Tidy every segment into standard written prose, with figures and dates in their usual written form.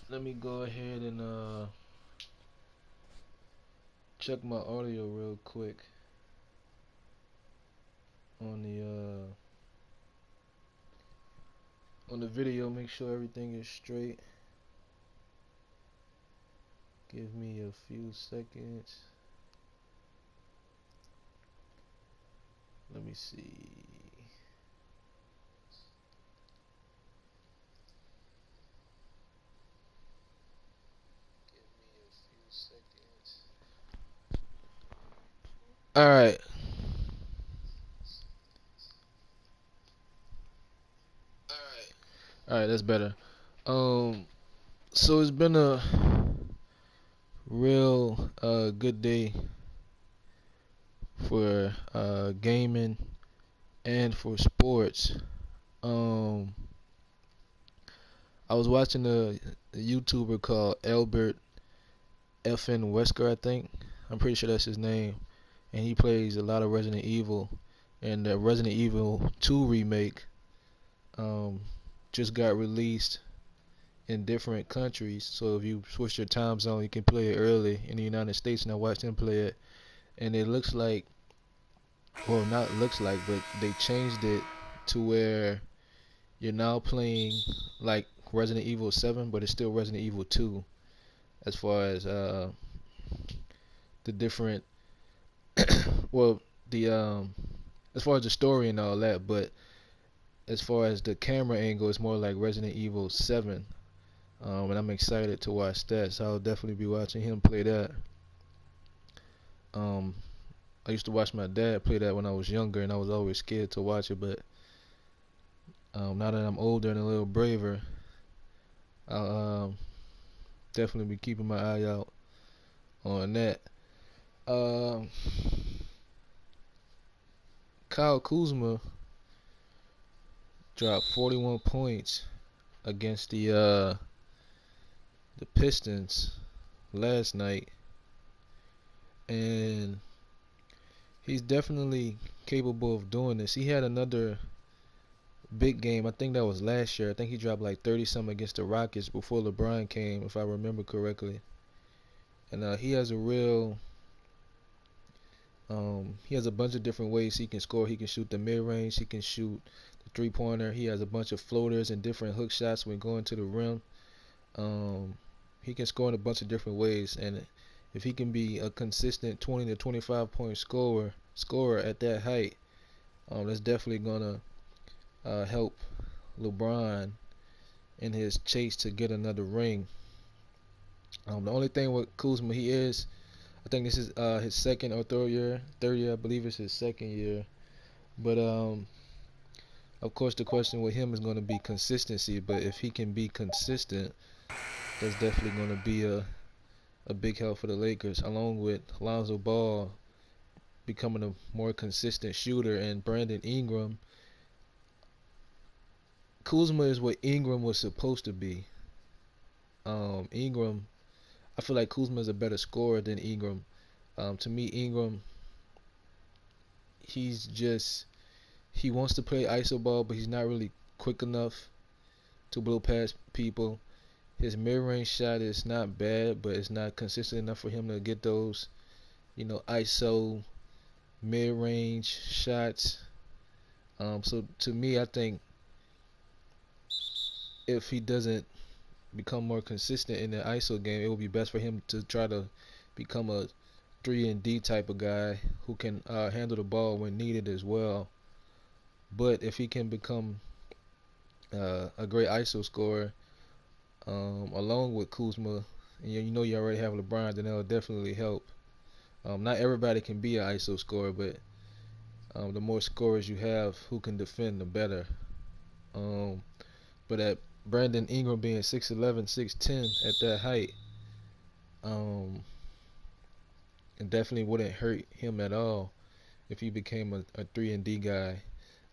Let me go ahead and check my audio real quick on the video. Make sure everything is straight. Give me a few seconds. Let me see. Give me a few seconds. All right. All right, that's better. Um, so it's been a real good day for gaming and for sports. Um, I was watching a YouTuber called Albert FN Wesker, I think. I'm pretty sure that's his name, and he plays a lot of Resident Evil. And the Resident Evil 2 remake um, just got released in different countries. So if you switch your time zone, you can play it early in the United States. And I watched him play it, and it looks like, well, not looks like, but they changed it to where you're now playing like Resident Evil 7, but it's still Resident Evil 2 as far as the different, well, the as far as the story and all that, but as far as the camera angle, it's more like Resident Evil 7. And I'm excited to watch that, so I'll definitely be watching him play that. Um, I used to watch my dad play that when I was younger, and I was always scared to watch it. But now that I'm older and a little braver, I'll definitely be keeping my eye out on that. Um, Kyle Kuzma dropped 41 points against the Pistons last night, and he's definitely capable of doing this. He had another big game. I think that was last year. I think he dropped like 30 something against the Rockets before LeBron came, if I remember correctly. And he has a real, he has a bunch of different ways he can score. He can shoot the mid range. He can shoot the 3-pointer. He has a bunch of floaters and different hook shots when going to the rim. Um, he can score in a bunch of different ways, and if he can be a consistent 20 to 25 point scorer at that height, that's definitely gonna help LeBron in his chase to get another ring. The only thing with Kuzma, I think this is his second or third year. Third year, I believe it's his second year. But of course, the question with him is going to be consistency. But if he can be consistent, that's definitely going to be a big help for the Lakers, along with Lonzo Ball becoming a more consistent shooter and Brandon Ingram. Kuzma is what Ingram was supposed to be. Ingram, I feel like Kuzma is a better scorer than Ingram. To me, Ingram, he's just he wants to play iso ball, but he's not really quick enough to blow past people. His mid-range shot is not bad, but it's not consistent enough for him to get those, iso mid-range shots. So to me, I think if he doesn't become more consistent in the ISO game, it would be best for him to try to become a 3 and D type of guy who can handle the ball when needed as well. But if he can become a great ISO scorer, along with Kuzma, and you already have LeBron, then that'll definitely help. Not everybody can be an ISO scorer, but the more scorers you have who can defend, the better. Um, but at Brandon Ingram being 6'11", 6'10" at that height, um, it definitely wouldn't hurt him at all if he became a 3 and D guy.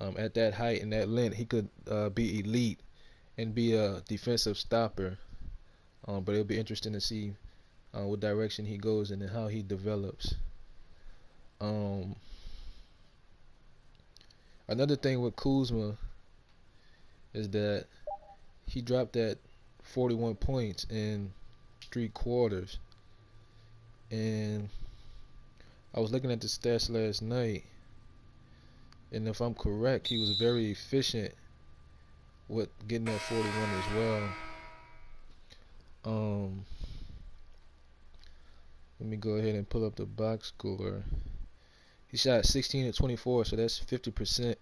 At that height and that length, he could be elite and be a defensive stopper. But it'll be interesting to see what direction he goes in and how he develops. Um, Another thing with Kuzma is that he dropped that 41 points in 3 quarters. And I was looking at the stats last night, and if I'm correct, he was very efficient with getting that 41 as well. Um, Let me go ahead and pull up the box score. He shot 16 to 24, so that's 50%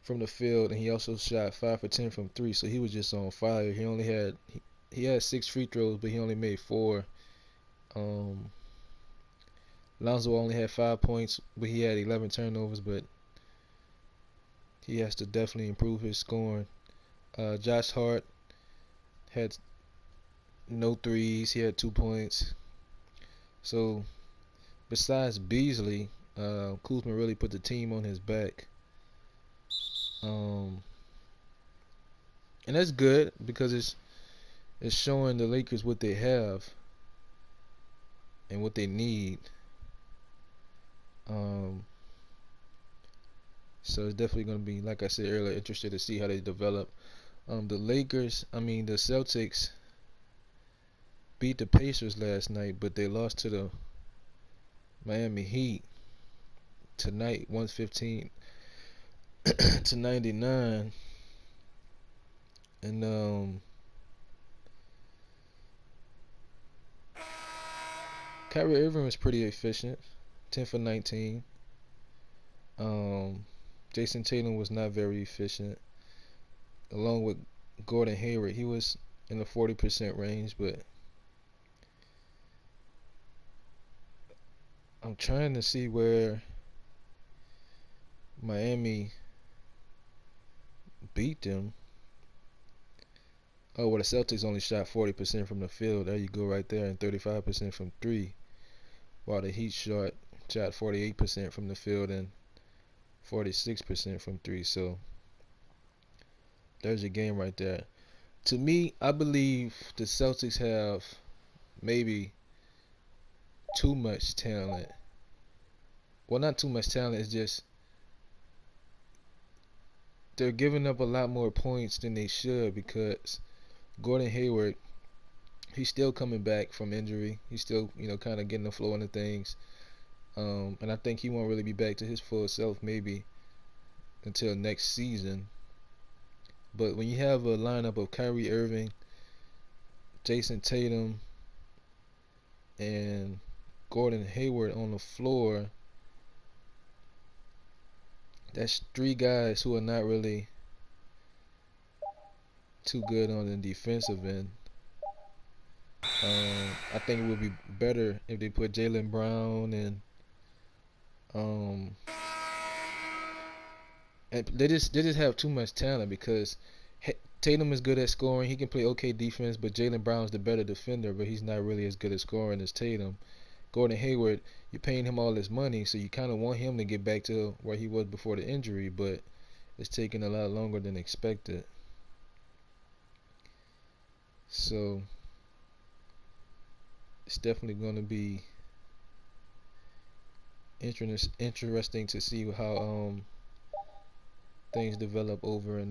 from the field, and he also shot 5 for 10 from three. So he was just on fire. He had 6 free throws, but he only made 4. Um, Lonzo only had 5 points, but he had 11 turnovers. But he has to definitely improve his scoring. Josh Hart had no threes. He had 2 points. So besides Beasley, Kuzma really put the team on his back. And that's good because it's showing the Lakers what they have and what they need. So it's definitely going to be, like I said earlier, interested to see how they develop. The Celtics beat the Pacers last night, but they lost to the Miami Heat tonight, 115 to 99. And Kyrie Irving was pretty efficient, 10 for 19. Jason Tatum was not very efficient, along with Gordon Hayward. He was in the 40% range, but I'm trying to see where Miami beat them. Oh, well, the Celtics only shot 40% from the field. There you go, right there, and 35% from three, while the Heat shot 48% from the field and 46% from three. So there's your game right there. To me, I believe the Celtics have maybe too much talent. Well, not too much talent. It's just they're giving up a lot more points than they should because Gordon Hayward, he's still coming back from injury. He's still, kind of getting the flow into things. And I think he won't really be back to his full self maybe until next season. But when you have a lineup of Kyrie Irving, Jason Tatum, and Gordon Hayward on the floor, that's 3 guys who are not really too good on the defensive end. I think it would be better if they put Jaylen Brown and they just have too much talent because Tatum is good at scoring. He can play okay defense, but Jaylen Brown's the better defender, but he's not really as good at scoring as Tatum. Gordon Hayward, you're paying him all this money, so you kind of want him to get back to where he was before the injury, but it's taking a lot longer than expected. So it's definitely going to be interesting to see how things develop over in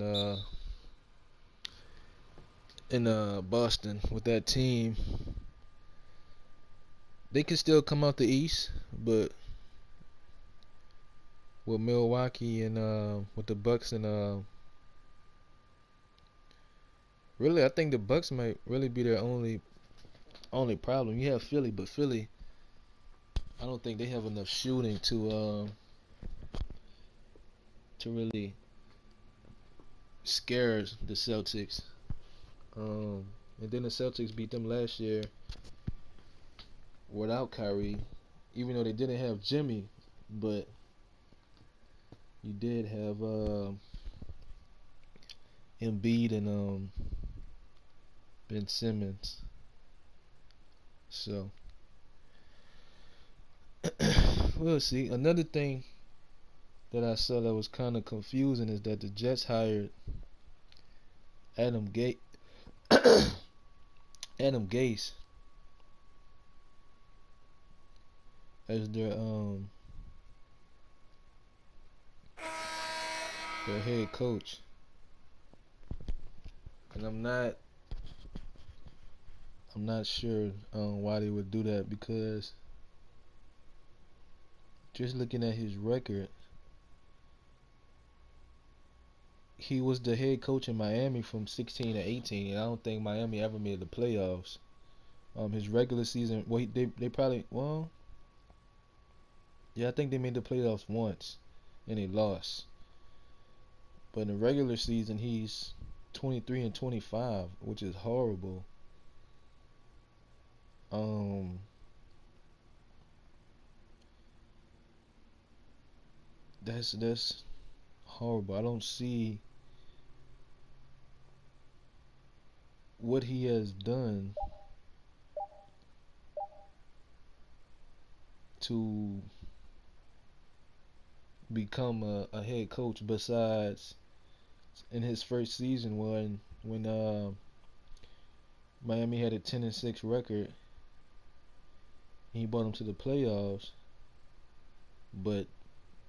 Boston with that team. They can still come out the East, but with Milwaukee and with the Bucks and really, I think the Bucks might really be their only problem. You have Philly, but Philly, I don't think they have enough shooting to really scare the Celtics. And then the Celtics beat them last year without Kyrie, even though they didn't have Jimmy, but you did have Embiid and Ben Simmons. So we'll see. Another thing that I saw that was kind of confusing is that the Jets hired Adam Gase Adam Gase as their head coach, and I'm not I'm not sure why they would do that, because just looking at his record, he was the head coach in Miami from 16 to 18, and I don't think Miami ever made the playoffs. His regular season, well, they probably, well, yeah, I think they made the playoffs once, and they lost. But in the regular season, he's 23 and 25, which is horrible. Um, that's horrible. I don't see what he has done to become a head coach, besides in his first season when Miami had a 10-6 record. He brought them to the playoffs, but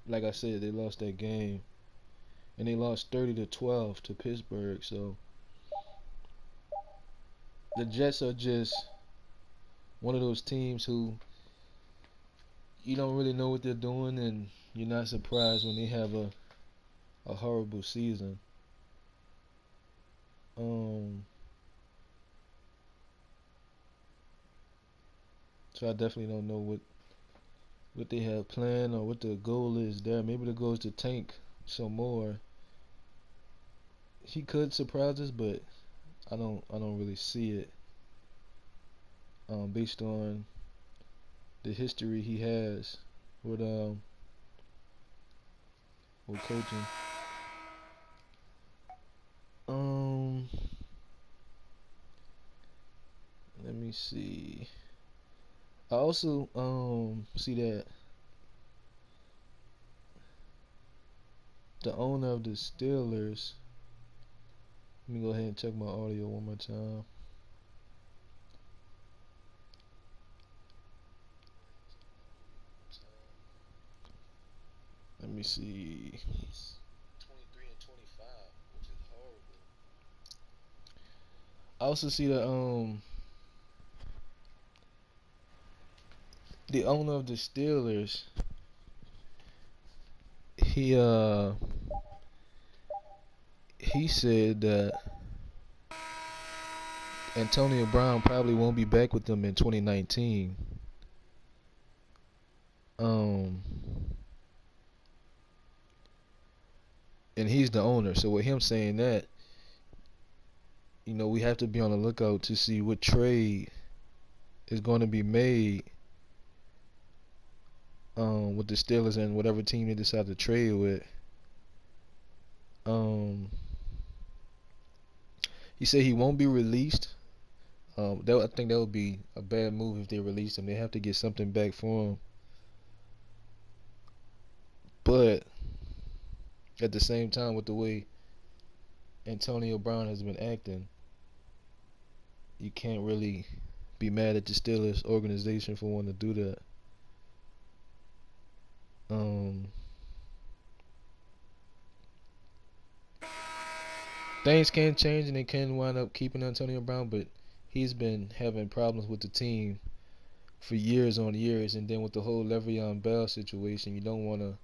like I said, they lost that game, and they lost 30-12 to Pittsburgh. So the Jets are just one of those teams who you don't really know what they're doing, and you're not surprised when they have a horrible season. Um, so I definitely don't know what they have planned or what the goal is there. Maybe the goal is to tank some more. He could surprise us, but I don't really see it. Based on the history he has with with coaching. Um, Let me see. I also see that the owner of the Steelers. Let me go ahead and check my audio one more time. Let me see. He's 23 and 25, which is horrible. I also see that the owner of the Steelers, he he said that Antonio Brown probably won't be back with them in 2019. Um, and he's the owner, so with him saying that, we have to be on the lookout to see what trade is going to be made with the Steelers and whatever team they decide to trade with. Um, he said he won't be released. I think that would be a bad move if they release him. They have to get something back for him. But at the same time, with the way Antonio Brown has been acting, you can't really be mad at the Steelers organization for wanting to do that. Um, Things can change and they can wind up keeping Antonio Brown, but he's been having problems with the team for years on years, and then with the whole Le'Veon Bell situation, you don't want to.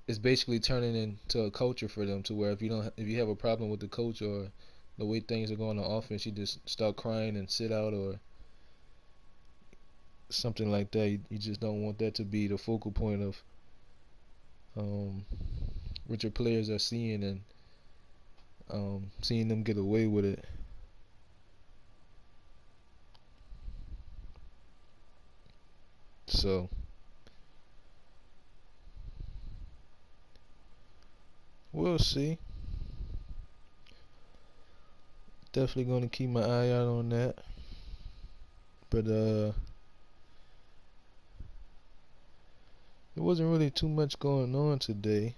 It's basically turning into a culture for them, to where if you have a problem with the coach or the way things are going on offense, you just start crying and sit out or something like that. You just don't want that to be the focal point of um, what your players are seeing, and seeing them get away with it. So we'll see. Definitely going to keep my eye out on that. But there wasn't really too much going on today.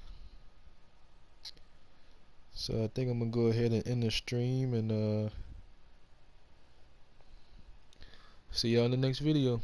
So I think I'm gonna go ahead and end the stream, and see y'all in the next video.